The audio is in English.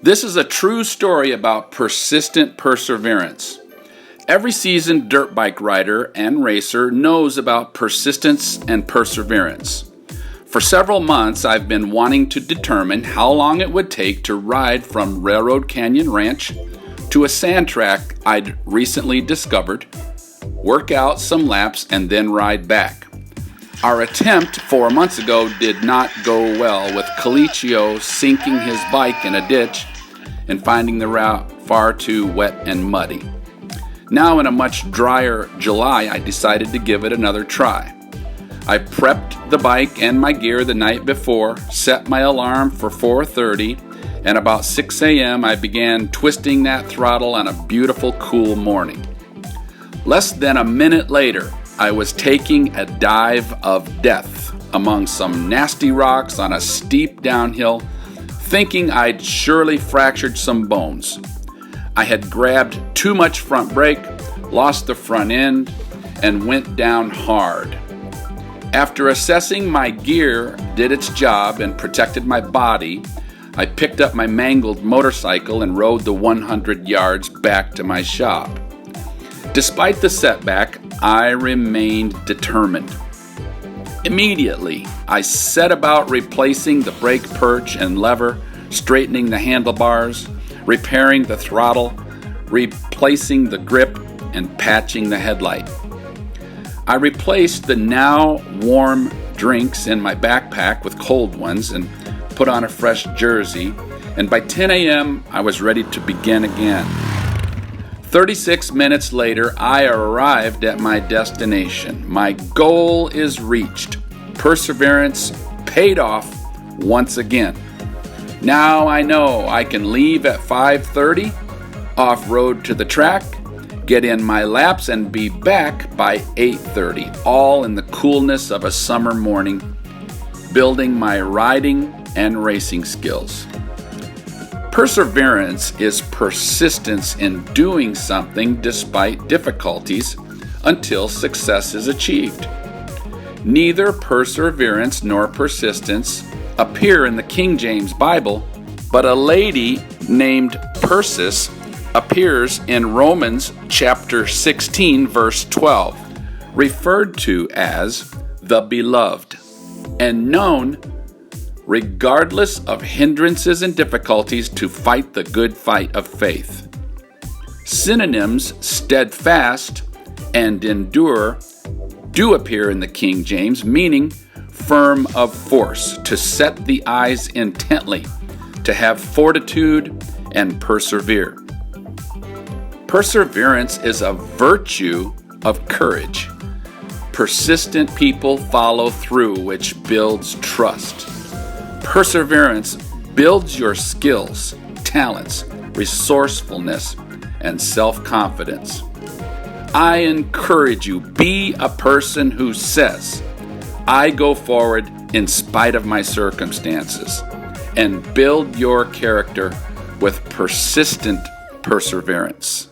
This is a true story about persistent perseverance. Every seasoned dirt bike rider and racer knows about persistence and perseverance. For several months, I've been wanting to determine how long it would take to ride from Railroad Canyon Ranch to a sand track I'd recently discovered, work out some laps, and then ride back. Our attempt 4 months ago did not go well, with Colicchio sinking his bike in a ditch and finding the route far too wet and muddy. Now, in a much drier July, I decided to give it another try. I prepped the bike and my gear the night before, set my alarm for 4:30, and about 6 a.m. I began twisting that throttle on a beautiful, cool morning. Less than a minute later, I was taking a dive of death among some nasty rocks on a steep downhill, thinking I'd surely fractured some bones. I had grabbed too much front brake, lost the front end, and went down hard. After assessing my gear did its job and protected my body, I picked up my mangled motorcycle and rode the 100 yards back to my shop. Despite the setback, I remained determined. Immediately, I set about replacing the brake perch and lever, straightening the handlebars, repairing the throttle, replacing the grip, and patching the headlight. I replaced the now warm drinks in my backpack with cold ones and put on a fresh jersey, and by 10 a.m. I was ready to begin again. 36 minutes later, I arrived at my destination. My goal is reached. Perseverance paid off once again. Now I know I can leave at 5:30, off-road to the track, get in my laps, and be back by 8:30, all in the coolness of a summer morning, building my riding and racing skills. Perseverance is persistence in doing something despite difficulties until success is achieved. Neither perseverance nor persistence appear in the King James Bible, but a lady named Persis appears in Romans chapter 16, verse 12, referred to as the beloved, and known, regardless of hindrances and difficulties, to fight the good fight of faith. Synonyms steadfast and endure do appear in the King James, meaning firm of force, to set the eyes intently, to have fortitude and persevere. Perseverance is a virtue of courage. Persistent people follow through, which builds trust. Perseverance builds your skills, talents, resourcefulness, and self-confidence. I encourage you, be a person who says, I go forward in spite of my circumstances, and build your character with persistent perseverance.